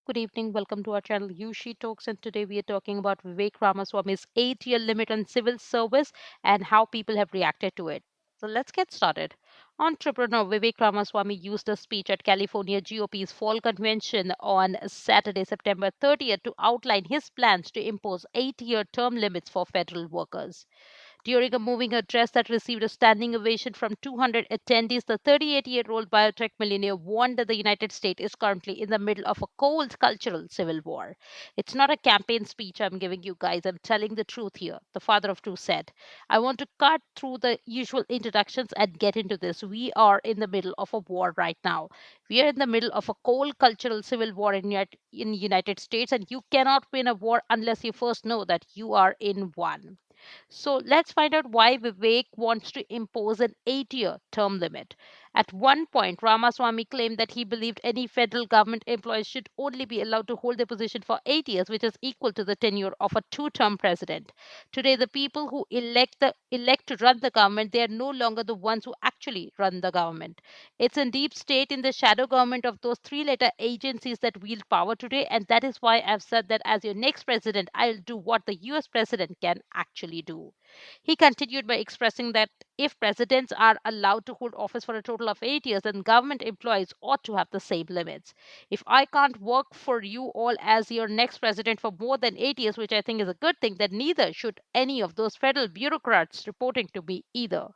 Good evening. Welcome to our channel Yushi Talks. And today we are talking about Vivek Ramaswamy's 8 year limit on civil service and how people have reacted to it. So let's get started. Entrepreneur Vivek Ramaswamy used a speech at California GOP's fall convention on Saturday, September 30th, to outline his plans to impose 8 year term limits for federal workers. During a moving address that received a standing ovation from 200 attendees, the 38-year-old biotech millionaire warned that the United States is currently in the middle of a cold cultural civil war. It's not a campaign speech I'm giving you guys. I'm telling the truth here. The father of two said, I want to cut through the usual introductions and get into this. We are in the middle of a war right now. We are in the middle of a cold cultural civil war in United States, and you cannot win a war unless you first know that you are in one. So let's find out why Vivek wants to impose an 8 year term limit. At one point, Ramaswamy claimed that he believed any federal government employees should only be allowed to hold their position for 8 years, which is equal to the tenure of a two-term president. Today, the people who elect to run the government, they are no longer the ones who actually run the government. It's in deep state in the shadow government of those three-letter agencies that wield power today, and that is why I've said that as your next president, I'll do what the US president can actually do. He continued by expressing that if presidents are allowed to hold office for a total of 8 years, then government employees ought to have the same limits. If I can't work for you all as your next president for more than 8 years, which I think is a good thing, then neither should any of those federal bureaucrats reporting to me either.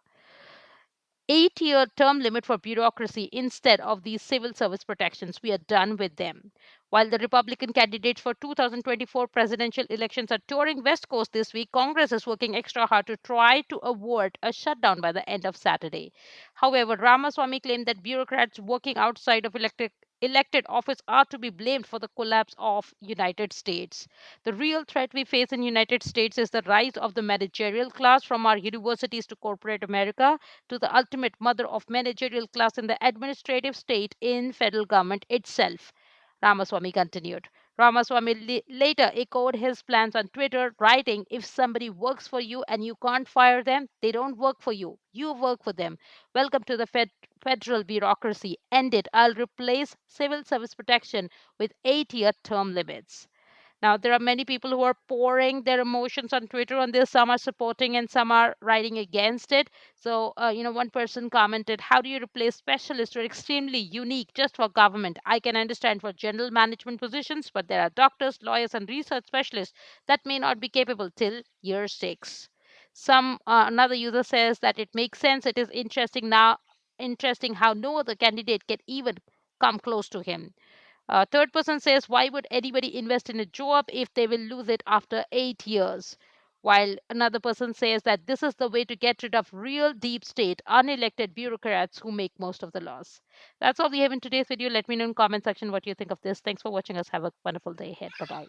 8 year term limit for bureaucracy instead of these civil service protections. We are done with them. While the Republican candidates for 2024 presidential elections are touring West Coast this week, Congress is working extra hard to try to avert a shutdown by the end of Saturday. However, Ramaswamy claimed that bureaucrats working outside of elected office are to be blamed for the collapse of United States. The real threat we face in United States is the rise of the managerial class from our universities to corporate America to the ultimate mother of managerial class in the administrative state in federal government itself. Ramaswamy continued. Ramaswamy later echoed his plans on Twitter, writing, if somebody works for you and you can't fire them, they don't work for you. You work for them. Welcome to the federal bureaucracy. End it. I'll replace civil service protection with 8 year term limits. Now, there are many people who are pouring their emotions on Twitter on this. Some are supporting and some are writing against it. So, one person commented, how do you replace specialists who are extremely unique just for government? I can understand for general management positions, but there are doctors, lawyers, and research specialists that may not be capable till year six. Another user says that it makes sense. It is interesting how no other candidate can even come close to him. Third person says, why would anybody invest in a job if they will lose it after 8 years? While another person says that this is the way to get rid of real deep state, unelected bureaucrats who make most of the laws. That's all we have in today's video. Let me know in the comment section what you think of this. Thanks for watching us. Have a wonderful day ahead. Bye bye.